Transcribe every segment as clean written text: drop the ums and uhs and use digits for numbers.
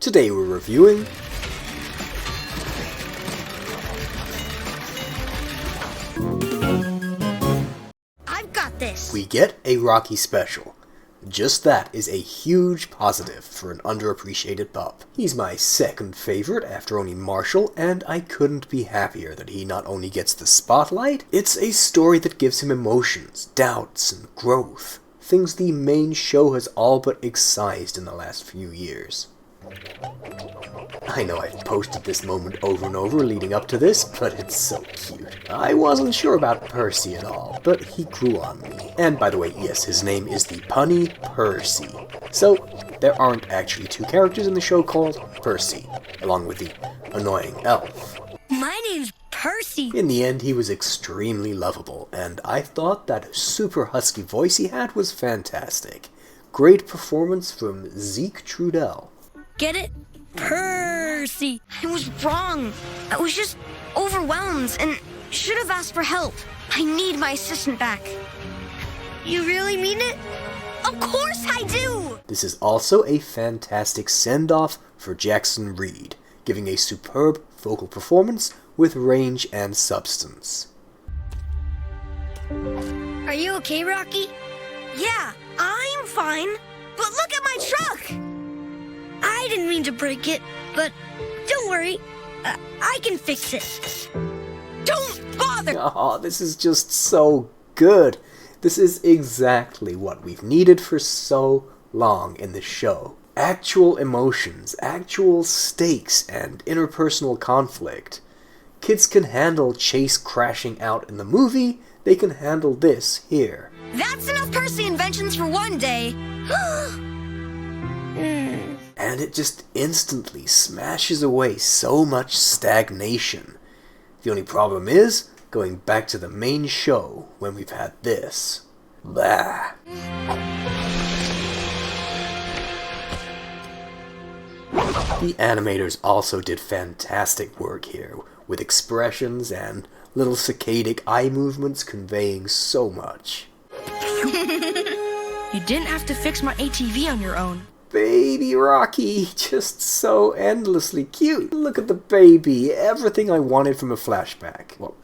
Today we're reviewing I've got this. We get a Rocky special. Just that is a huge positive for an underappreciated pup. He's my second favorite after only Marshall, and I couldn't be happier that he not only gets the spotlight, it's a story that gives him emotions, doubts, and growth. Things the main show has all but excised in the last few years. I know I've posted this moment over and over leading up to this, but it's so cute. I wasn't sure about Percy at all, but he grew on me. And by the way, yes, his name is the punny Purrcy. So, there aren't actually two characters in the show called Percy, along with the annoying elf. My name's Percy. In the end, he was extremely lovable, and I thought that super husky voice he had was fantastic. Great performance from Zeke Trudell. Get it? Percy. I was wrong. I was just overwhelmed and should have asked for help. I need my assistant back. You really mean it? Of course I do! This is also a fantastic send-off for Jackson Reed, giving a superb vocal performance with range and substance. Are you okay, Rocky? Yeah, I'm fine. But look at my truck! I didn't mean to break it, but don't worry. I can fix it. Don't bother! Oh, this is just so good. This is exactly what we've needed for so long in the show. Actual emotions, actual stakes, and interpersonal conflict. Kids can handle Chase crashing out in the movie, they can handle this here. That's enough Percy inventions for one day. And it just instantly smashes away so much stagnation. The only problem is going back to the main show when we've had this. Blah. The animators also did fantastic work here, with expressions and little saccadic eye movements conveying so much. You didn't have to fix my ATV on your own. Baby Rocky, just so endlessly cute. Look at the baby, everything I wanted from a flashback. Well,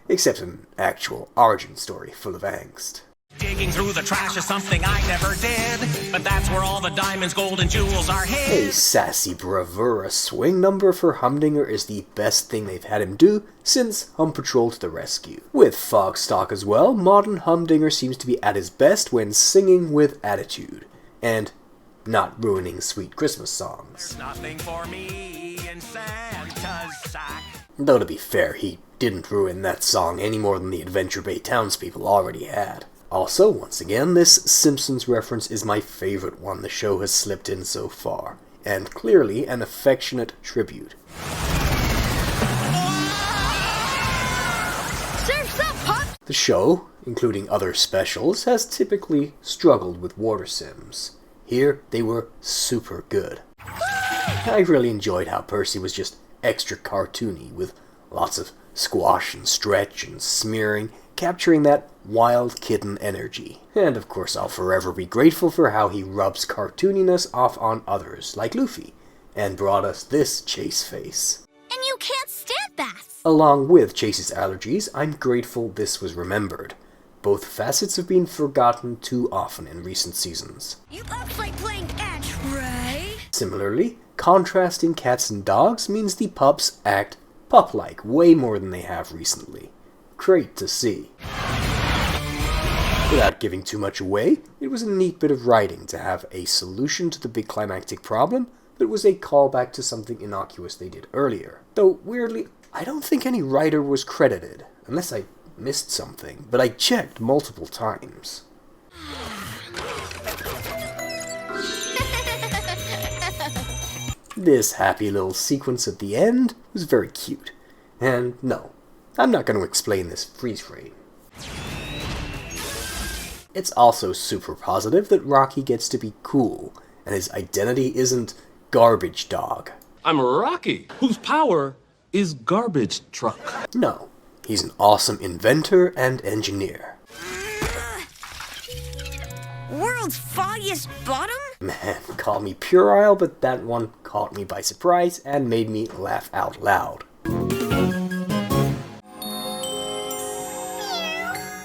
except an actual origin story full of angst. Digging through the trash is something I never did, but that's where all the diamonds, gold, and jewels are hid. A sassy bravura swing number for Humdinger is the best thing they've had him do since Hum Patrol to the rescue. With Fogstock as well, modern Humdinger seems to be at his best when singing with attitude. And not ruining sweet Christmas songs. There's nothing for me in Santa's sack. Though to be fair, he didn't ruin that song any more than the Adventure Bay townspeople already had. Also, once again, this Simpsons reference is my favorite one the show has slipped in so far, and clearly an affectionate tribute. Surf's up, Pop! The show, including other specials, has typically struggled with water sims. Here, they were super good. I really enjoyed how Percy was just extra cartoony, with lots of squash and stretch and smearing, capturing that wild kitten energy. And of course I'll forever be grateful for how he rubs cartooniness off on others, like Luffy, and brought us this Chase face. And you can't stand baths! Along with Chase's allergies, I'm grateful this was remembered. Both facets have been forgotten too often in recent seasons. You pups like playing catch, right? Similarly, contrasting cats and dogs means the pups act pup-like way more than they have recently. Great to see. Without giving too much away, it was a neat bit of writing to have a solution to the big climactic problem that was a callback to something innocuous they did earlier. Though, weirdly, I don't think any writer was credited, unless I missed something, but I checked multiple times. This happy little sequence at the end was very cute. And no, I'm not going to explain this freeze frame. It's also super positive that Rocky gets to be cool, and his identity isn't Garbage Dog. I'm Rocky, whose power is garbage truck. No, he's an awesome inventor and engineer. World's foggiest bottom? Man, call me puerile, but that one caught me by surprise and made me laugh out loud.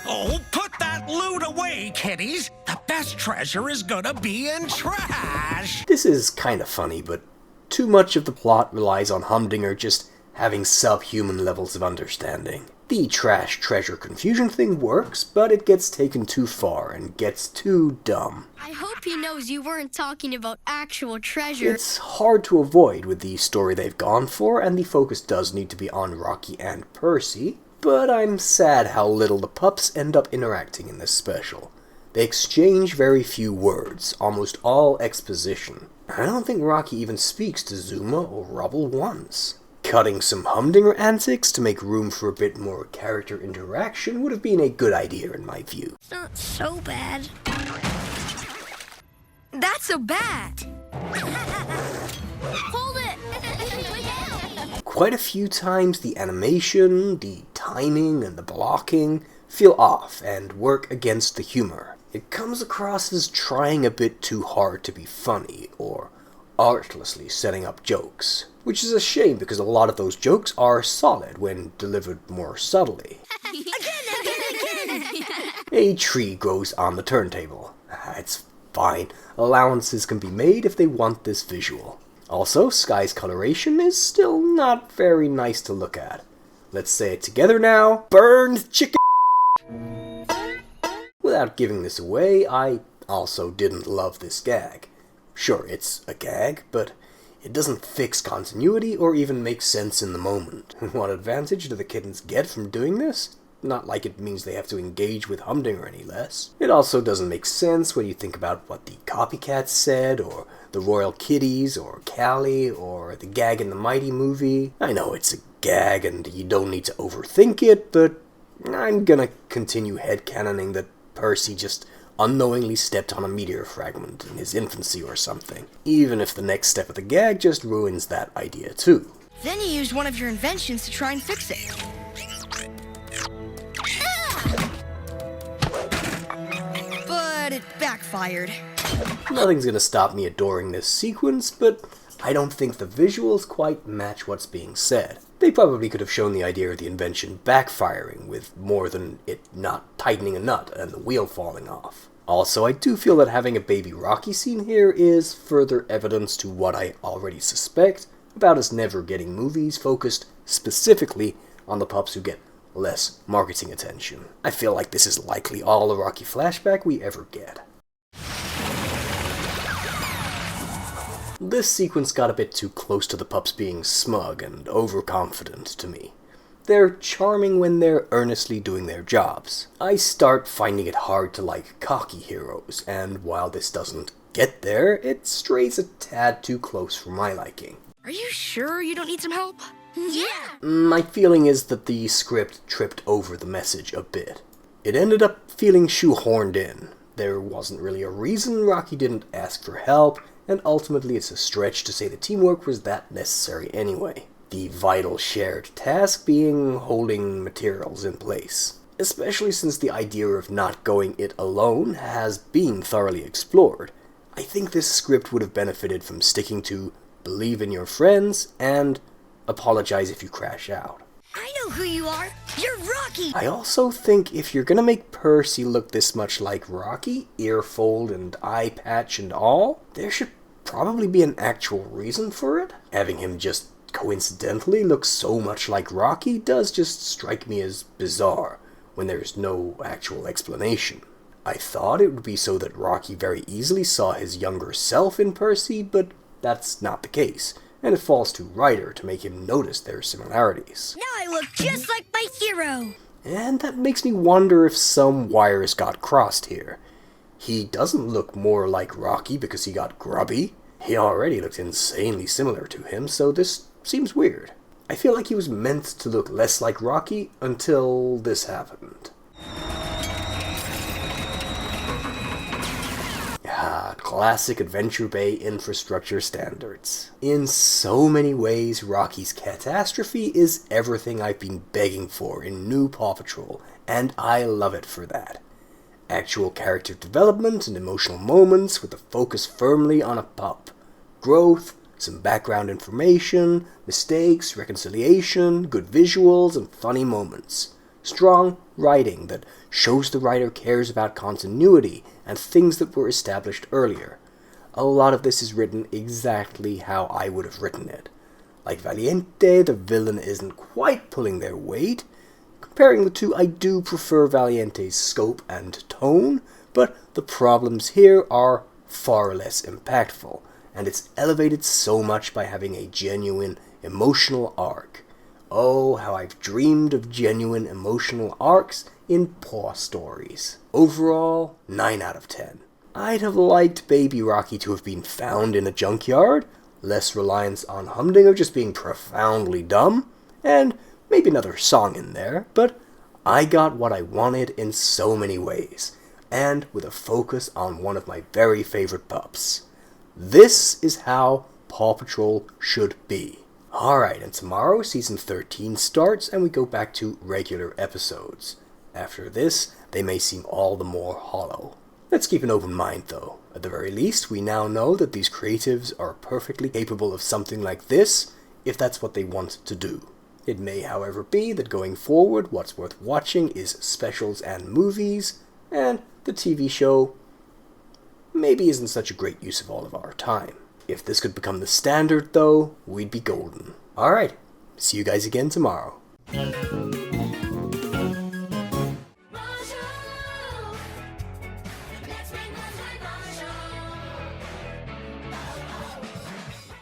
Oh, put that loot away, kiddies. The best treasure is gonna be in trash. This is kinda funny, but too much of the plot relies on Humdinger just having subhuman levels of understanding. The trash treasure confusion thing works, but it gets taken too far and gets too dumb. I hope he knows you weren't talking about actual treasure. It's hard to avoid with the story they've gone for, and the focus does need to be on Rocky and Percy, but I'm sad how little the pups end up interacting in this special. They exchange very few words, almost all exposition. I don't think Rocky even speaks to Zuma or Rubble once. Cutting some Humdinger antics to make room for a bit more character interaction would have been a good idea in my view. It's not so bad. That's so bad. Hold it. Quite a few times the animation, the timing, and the blocking feel off and work against the humor. It comes across as trying a bit too hard to be funny, or artlessly setting up jokes, which is a shame because a lot of those jokes are solid when delivered more subtly. Again. A tree grows on the turntable. It's fine. Allowances can be made if they want this visual. Also, Sky's coloration is still not very nice to look at. Let's say it together now. Burned chicken! Without giving this away, I also didn't love this gag. Sure, it's a gag, but it doesn't fix continuity or even make sense in the moment. What advantage do the kittens get from doing this? Not like it means they have to engage with Humdinger any less. It also doesn't make sense when you think about what the copycats said, or the royal kitties, or Callie, or the gag in the Mighty movie. I know it's a gag and you don't need to overthink it, but I'm gonna continue headcanoning that Percy just unknowingly stepped on a meteor fragment in his infancy or something, even if the next step of the gag just ruins that idea too. Then you used one of your inventions to try and fix it. But it backfired. Nothing's gonna stop me adoring this sequence, but I don't think the visuals quite match what's being said. They probably could have shown the idea of the invention backfiring with more than it not tightening a nut and the wheel falling off. Also, I do feel that having a baby Rocky scene here is further evidence to what I already suspect about us never getting movies focused specifically on the pups who get less marketing attention. I feel like this is likely all the Rocky flashback we ever get. This sequence got a bit too close to the pups being smug and overconfident to me. They're charming when they're earnestly doing their jobs. I start finding it hard to like cocky heroes, and while this doesn't get there, it strays a tad too close for my liking. Are you sure you don't need some help? Yeah. My feeling is that the script tripped over the message a bit. It ended up feeling shoehorned in. There wasn't really a reason Rocky didn't ask for help, and ultimately it's a stretch to say the teamwork was that necessary anyway. The vital shared task being holding materials in place. Especially since the idea of not going it alone has been thoroughly explored. I think this script would have benefited from sticking to believe in your friends and apologize if you crash out. I know who you are. You're Rocky. I also think if you're gonna make Percy look this much like Rocky, earfold and eye patch and all, there should probably be an actual reason for it. Having him just coincidentally look so much like Rocky does just strike me as bizarre when there's no actual explanation. I thought it would be so that Rocky very easily saw his younger self in Percy, but that's not the case, and it falls to Ryder to make him notice their similarities. Now I look just like my hero. And that makes me wonder if some wires got crossed here. He doesn't look more like Rocky because he got grubby. He already looked insanely similar to him, so this seems weird. I feel like he was meant to look less like Rocky until this happened. Classic Adventure Bay infrastructure standards. In so many ways, Rocky's Cat-astrophe is everything I've been begging for in new PAW Patrol, and I love it for that. Actual character development and emotional moments with the focus firmly on a pup. Growth, some background information, mistakes, reconciliation, good visuals, and funny moments. Strong writing that shows the writer cares about continuity and things that were established earlier. A lot of this is written exactly how I would have written it. Like Valiente, the villain isn't quite pulling their weight. Comparing the two, I do prefer Valiente's scope and tone, but the problems here are far less impactful, and it's elevated so much by having a genuine emotional arc. Oh, how I've dreamed of genuine emotional arcs in PAW stories. Overall, 9 out of 10. I'd have liked Baby Rocky to have been found in a junkyard, less reliance on Humdinger just being profoundly dumb, and maybe another song in there, but I got what I wanted in so many ways, and with a focus on one of my very favorite pups. This is how PAW Patrol should be. Alright, and tomorrow season 13 starts and we go back to regular episodes. After this, they may seem all the more hollow. Let's keep an open mind though. At the very least, we now know that these creatives are perfectly capable of something like this, if that's what they want to do. It may, however, be that going forward, what's worth watching is specials and movies, and the TV show maybe isn't such a great use of all of our time. If this could become the standard though, we'd be golden. Alright, see you guys again tomorrow.